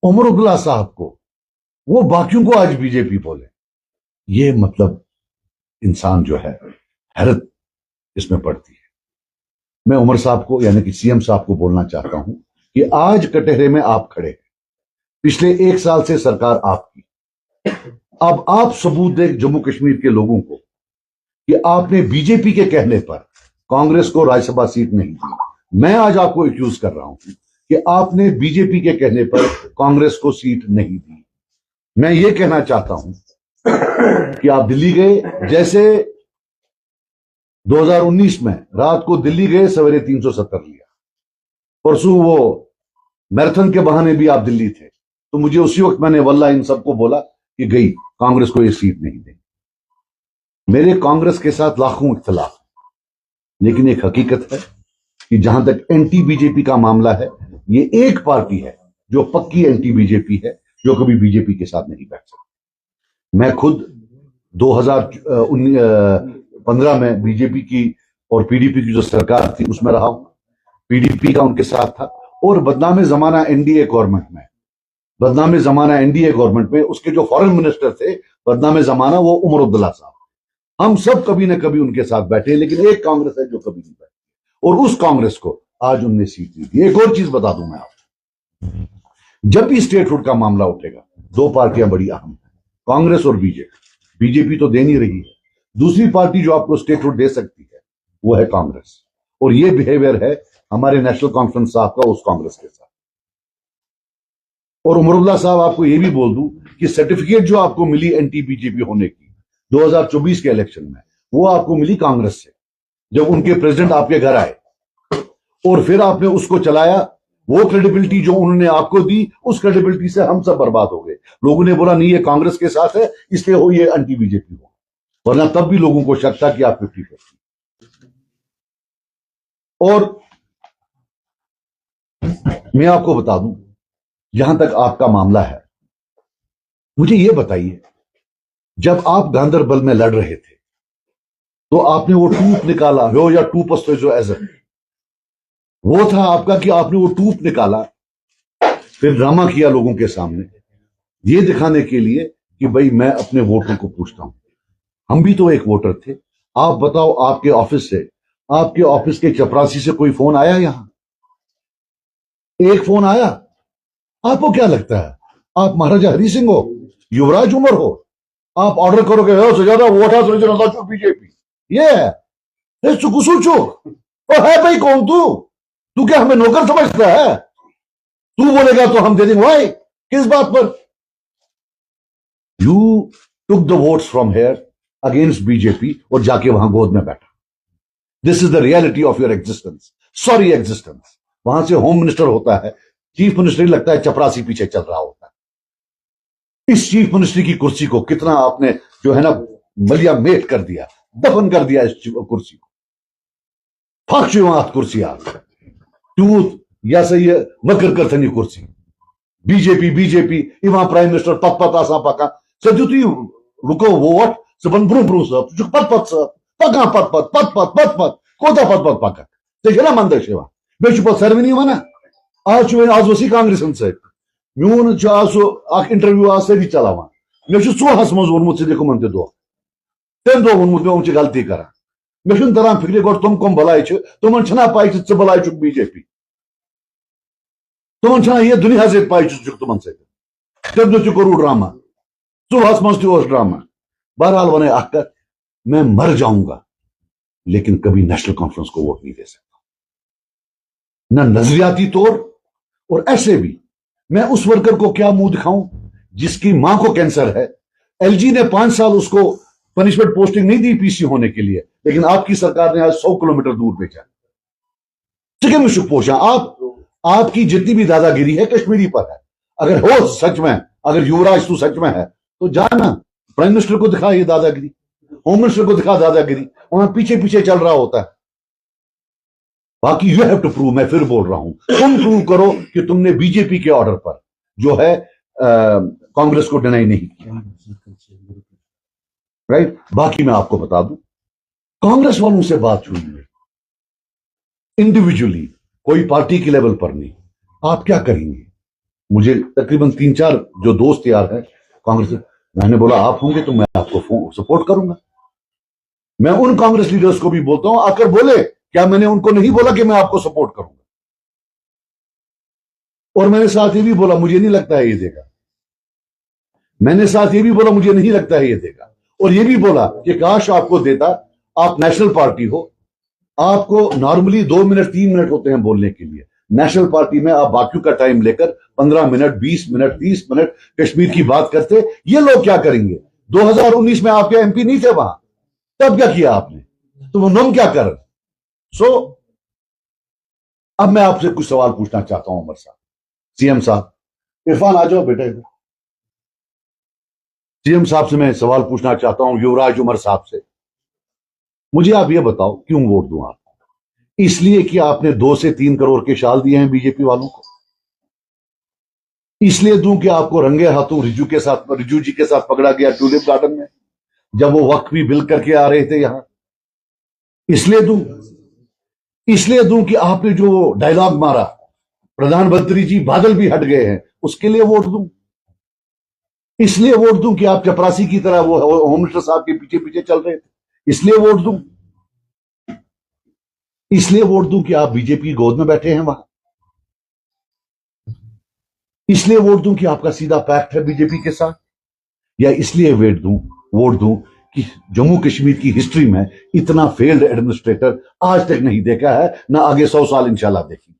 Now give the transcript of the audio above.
उमर अब्दुल्ला साहब को, वो बाकियों को आज बीजेपी बोले। ये मतलब इंसान जो है, हैरत इसमें पड़ती है। मैं उमर साहब को यानी कि सीएम साहब को बोलना चाहता हूं कि आज कटहरे में आप खड़े हैं, पिछले 1 साल से सरकार आपकी। अब आप सबूत दें जम्मू कश्मीर के लोगों को कि आपने बीजेपी के कहने पर कांग्रेस को राज्यसभा सीट नहीं दी। मैं आज आपको एक्यूज कर रहा हूं कि आपने बीजेपी के कहने पर कांग्रेस को सीट नहीं दी। मैं ये कहना चाहता हूं कि आप दिल्ली गए, जैसे 2019 में रात को दिल्ली गए, सवेरे 370 लिया। परसों वो मैराथन के बहाने भी आप दिल्ली थे, तो मुझे उसी वक्त मैंने वल्लाह इन सबको बोला कि गई कांग्रेस को ये सीट नहीं देंगे। मेरे कांग्रेस के साथ लाखों इख्तिलाफ, लेकिन एक हकीकत है कि जहां तक एंटी बीजेपी का मामला है, ये एक पार्टी है जो पक्की एंटी बीजेपी है, जो कभी बीजेपी के साथ नहीं बैठ सकती। मैं खुद 2015 में बीजेपी की और पीडीपी की जो सरकार थी उसमें रहा हूं, पीडीपी का उनके साथ था। और बदनाम जमाना एनडीए गवर्नमेंट में उसके जो फॉरेन मिनिस्टर थे, बदनाम जमाना वो उमर अब्दुल्ला साहब। हम सब कभी ना कभी उनके साथ बैठे, लेकिन एक कांग्रेस है जो कभी नहीं बैठी, और उस कांग्रेस को आज उनने सीट नहीं दी। एक और चीज बता दूं मैं आपको, जब भी स्टेटहुड का मामला उठेगा, दो पार्टियां बड़ी अहम है, कांग्रेस और बीजेपी। बीजेपी तो दे नहीं रही है। दूसरी पार्टी जो आपको स्टेटहुड दे सकती है वो है कांग्रेस, और ये बिहेवियर है हमारे नेशनल कॉन्फ्रेंस साहब का उस कांग्रेस के साथ। और उमर अब्दुल्ला साहब, आपको ये भी बोल दूं कि सर्टिफिकेट जो आपको मिली एंटी बीजेपी होने की 2024 के इलेक्शन में, वो आपको मिली कांग्रेस से, जब उनके प्रेसिडेंट आपके घर आए और फिर आपने उसको चलाया। वो क्रेडिबिलिटी जो उन्होंने आपको दी, उस क्रेडिबिलिटी से हम सब बर्बाद हो गए। लोगों ने बोला नहीं ये कांग्रेस के साथ है, इसलिए हो ये एंटी बीजेपी हो, वरना तब भी लोगों को शक था कि आप 50-50। और मैं आपको बता दूं, जहां तक आपका मामला है, मुझे यह बताइए, जब आप गांधरबल में लड़ रहे थे तो आपने वो टूप निकाला हो या टूपस जो एजर, वो था आपका कि आपने वो टूप निकाला, फिर ड्रामा किया लोगों के सामने, ये दिखाने के लिए कि भाई मैं अपने वोटरों को पूछता हूं। हम भी तो एक वोटर थे। आप बताओ, आपके ऑफिस से, आपके ऑफिस के चपरासी से कोई फोन आया? यहां एक फोन आया? आपको क्या लगता है आप महाराजा हरि सिंह हो, युवराज उमर हो? आप ऑर्डर करोगे से ज्यादा वोट है बीजेपी, ये है चुक है भाई। कौन तू क्या हमें नौकर समझता है? तू बोलेगा तो हम दे देंगे। भाई किस बात पर? You took the votes from here against BJP और जाके वहां गोद में बैठा। This is the reality of your existence, sorry existence. वहां से होम मिनिस्टर होता है, चीफ मिनिस्टर ही लगता है चपरासी पीछे चल रहा होता है। इस चीफ मिनिस्टर की कुर्सी को कितना आपने जो है ना मलिया मेट कर दिया, दफन कर दिया इस कुर्सी को। फाक कुर्सी आप टूथ या सही मकर करथनी कुर्सी बीजेपी इवा प्राइम मिनिस्टर पत आसा पका सजु तुई रुको वोट सबन ब्रू ब्रू सब जो पत पका पत कोता पत पका तेरा मंद शेवा बेचु पत सर्वनी वना आज आज वसी कांग्रेस मून आज इंटरव्यू आज सही चलावान मे चोहस मज वोनमुत दिखुमन तह तम दह वोनमुत मे गलती कर मे तरान फिक्र गो तुम कम भलाई तुम पाई चे भलाई चुक बीजेपी, तुम ये दुनिया से पाई चुक तुम तम दह करू ड्रामा, सुबह मज ड्रामा। बहरहाल वन अख, मैं मर जाऊंगा लेकिन कभी नेशनल कॉन्फ्रेंस को वोट नहीं दे सकता, न नजरियाती तौर। और ऐसे भी मैं उस वर्कर को क्या मुंह दिखाऊं जिसकी मां को कैंसर है? एलजी ने 5 साल उसको पनिशमेंट पोस्टिंग नहीं दी पीसी होने के लिए, लेकिन आपकी सरकार ने आज 100 किलोमीटर दूर भेजा। चिकन में शुक पोषा आपकी जितनी भी दादागिरी है कश्मीरी पर है। अगर हो सच में, अगर युवराज तू सच में है तो जाना प्राइम मिनिस्टर को दिखा ये दादागिरी, होम मिनिस्टर को दिखा दादागिरी, वहां पीछे पीछे चल रहा होता है। बाकी यू हैव टू प्रूव, मैं फिर बोल रहा हूं, तुम प्रूव करो कि तुमने बीजेपी के ऑर्डर पर जो है कांग्रेस को डिनाई नहीं किया, राइट? बाकी मैं आपको बता दूं, कांग्रेस वालों से बात हुई है इंडिविजुअली, कोई पार्टी के लेवल पर नहीं। आप क्या करेंगे? मुझे तकरीबन 3-4 जो दोस्त यार हैं कांग्रेस, मैंने बोला आप होंगे तो मैं आपको सपोर्ट करूंगा। मैं उन कांग्रेस लीडर्स को भी बोलता हूं, आकर बोले क्या मैंने उनको नहीं बोला कि मैं आपको सपोर्ट करूंगा? और मैंने साथ ये भी बोला मुझे नहीं लगता है ये देगा। मैंने साथ ये भी बोला मुझे नहीं लगता है ये देगा। और ये भी बोला कि काश आपको देता, आप नेशनल पार्टी हो, आपको नॉर्मली 2 मिनट 3 मिनट होते हैं बोलने के लिए, नेशनल पार्टी में आप बाकियों का टाइम लेकर 15 मिनट 20 मिनट 30 मिनट कश्मीर की बात करते। ये लोग क्या करेंगे? 2019 में आपके एमपी नहीं थे वहां, तब क्या किया आपने? तो वो नम क्या कर? अब मैं आपसे कुछ सवाल पूछना चाहता हूं उमर साहब, सीएम साहब, इरफान आ जाओ बेटा इधर। सीएम साहब से मैं सवाल पूछना चाहता हूं, युवराज उमर साहब से। मुझे आप ये बताओ क्यों वोट दूं आपको? इसलिए कि आपने 2 से 3 करोड़ के शाल दिए हैं बीजेपी वालों को? इसलिए दूं कि आपको रंगे हाथों रिजू जी के साथ पकड़ा गया टूलिप गार्डन में जब वो वक्त भी बिल करके आ रहे थे यहां? इसलिए दूं कि आपने जो डायलॉग मारा, प्रधानमंत्री जी बादल भी हट गए हैं, उसके लिए वोट दूं? इसलिए वोट दूं कि आप चपरासी की तरह वो होम मिनिस्टर साहब के पीछे पीछे चल रहे थे, इसलिए वोट दूं? इसलिए वोट दूं कि आप बीजेपी की गोद में बैठे हैं वहां? इसलिए वोट दूं कि आपका सीधा पैक्ट है बीजेपी के साथ? या इसलिए वोट दूं कि जम्मू कश्मीर की हिस्ट्री में इतना फेल्ड एडमिनिस्ट्रेटर आज तक नहीं देखा है, ना आगे 100 साल इंशाल्लाह देखेंगे?